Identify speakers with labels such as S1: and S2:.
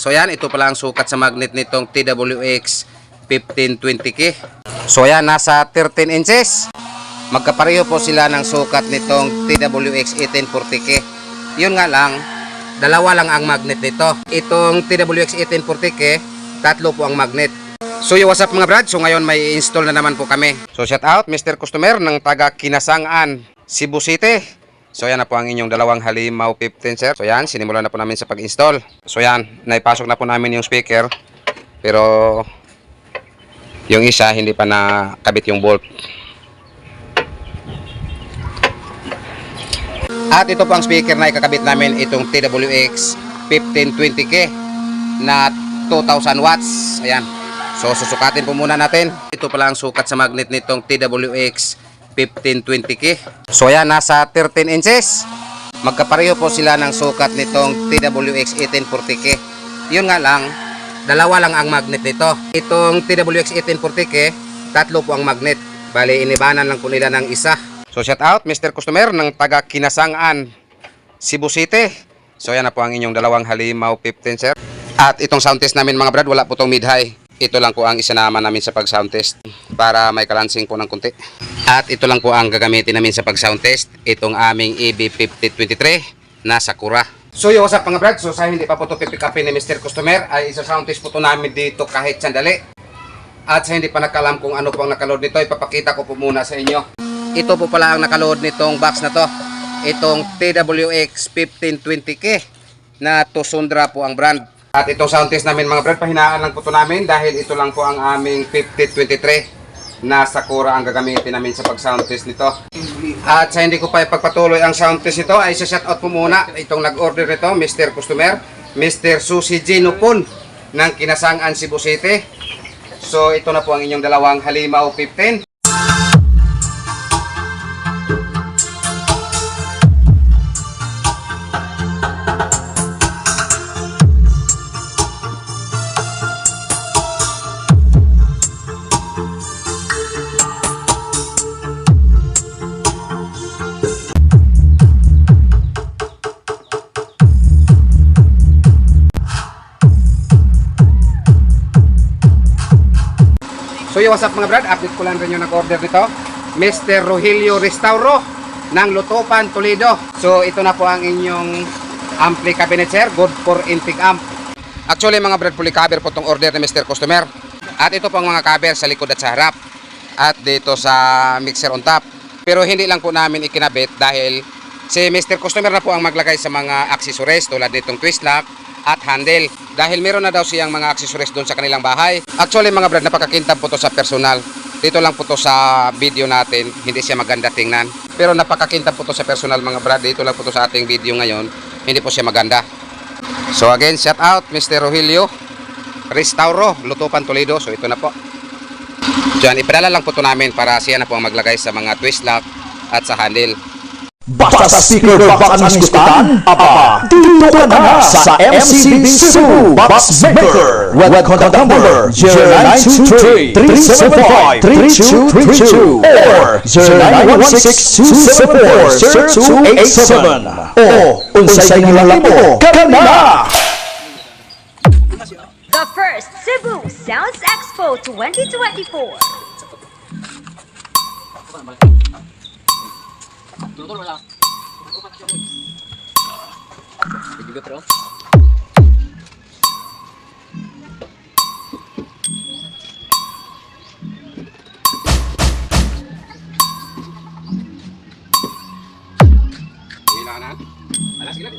S1: So yan, ito pala ang sukat sa magnet nitong TWX 1520K. So yan, nasa 13 inches. Magkapareho po sila ng sukat nitong TWX 1840K. Yun nga lang, dalawa lang ang magnet nito. Itong TWX 1840K, tatlo po ang magnet. So yo, what's up mga brad? So ngayon may install na naman po kami. So shout out Mr. Customer ng taga Kinasangan, Cebu City. So yan na po ang inyong dalawang halimaw 15 sir. So yan, sinimulan na po namin sa pag-install. So yan, naipasok na po namin yung speaker. Pero yung isa hindi pa nakabit yung bolt. At ito po ang speaker na ikakabit namin, itong TWX 1520K na 2000 watts. Ayan. So susukatin po muna natin. Ito pala ang sukat sa magnet nitong TWX 1520K. So ayan, nasa 13 inches. Magkapareho po sila ng sukat nitong TWX 1840K. Yun nga lang, dalawa lang ang magnet nito. Itong TWX 1840K, tatlo po ang magnet. Bali, inibanan lang po nila ng isa. So shout out Mr. Customer ng taga Kinasangan, Cebu City. So yan na po ang inyong dalawang halimaw 15 sir. At itong sound test namin mga brad, wala po itong mid-high. Ito lang po ang isinama namin sa pag-sound test para may kalansing po ng kunti. At ito lang po ang gagamitin namin sa pag-sound test, itong aming EB5023 na Sakura. So yo, what's up mga brad? So sa hindi pa po ito pipick upin ni Mr. Customer, ay isa-sound test po ito namin dito kahit sandali. At sa hindi pa nakalam kung ano po ang nakaload nito, ipapakita ko po muna sa inyo. Ito po pala ang nakaload nitong box na to. Itong TWX 1520K na Tosundra po ang brand. At itong sound test namin mga brad, pahinaan lang po ito namin dahil ito lang po ang aming 5023 na Sakura ang gagamitin namin sa pag-sound test nito. At sa hindi ko pa ipagpatuloy ang sound test ito, ay isa-shoutout po muna itong nag-order nito, Mr. Customer, Mr. Susi Gino Pon ng Kinasangan, Cebu City. So ito na po ang inyong dalawang halimaw 15. So yo, what's up mga brad, update ko lang rin yung nag-order dito, Mr. Rogelio Restauro ng Lutopan, Toledo. So ito na po ang inyong ampli cabinet sir, good for intake amp. Actually mga brad, fully cover po itong order ni Mr. Customer. At ito po ang mga cover sa likod at sa harap. At dito sa mixer on top. Pero hindi lang po namin ikinabit dahil si Mr. Customer na po ang maglagay sa mga accessories tulad nitong twist lock at handle. Dahil meron na daw siyang mga accessories doon sa kanilang bahay. Actually mga brad, napakakintab po to sa personal. Dito lang po to sa video natin, hindi siya maganda tingnan. Pero napakakintab po to sa personal mga brad. Dito lang po to sa ating video ngayon, hindi po siya maganda. So again, shout out Mr. Rogelio Restauro, Lutopan, Toledo. So ito na po. Diyan, ipadala lang po to namin para siya na po ang maglagay sa mga twist lock at sa handle.
S2: Basta sa speaker box ang iskutan, apa, dito ka na sa MCB Cebu Box Maker with contact number 0923-375-3232 or 0916-274-0287 o unsay nilalang mo kanina.
S3: The first Cebu Sounds Expo 2024.
S4: Tutur wala. Juga terus.
S1: Kailangan na. Alas gila.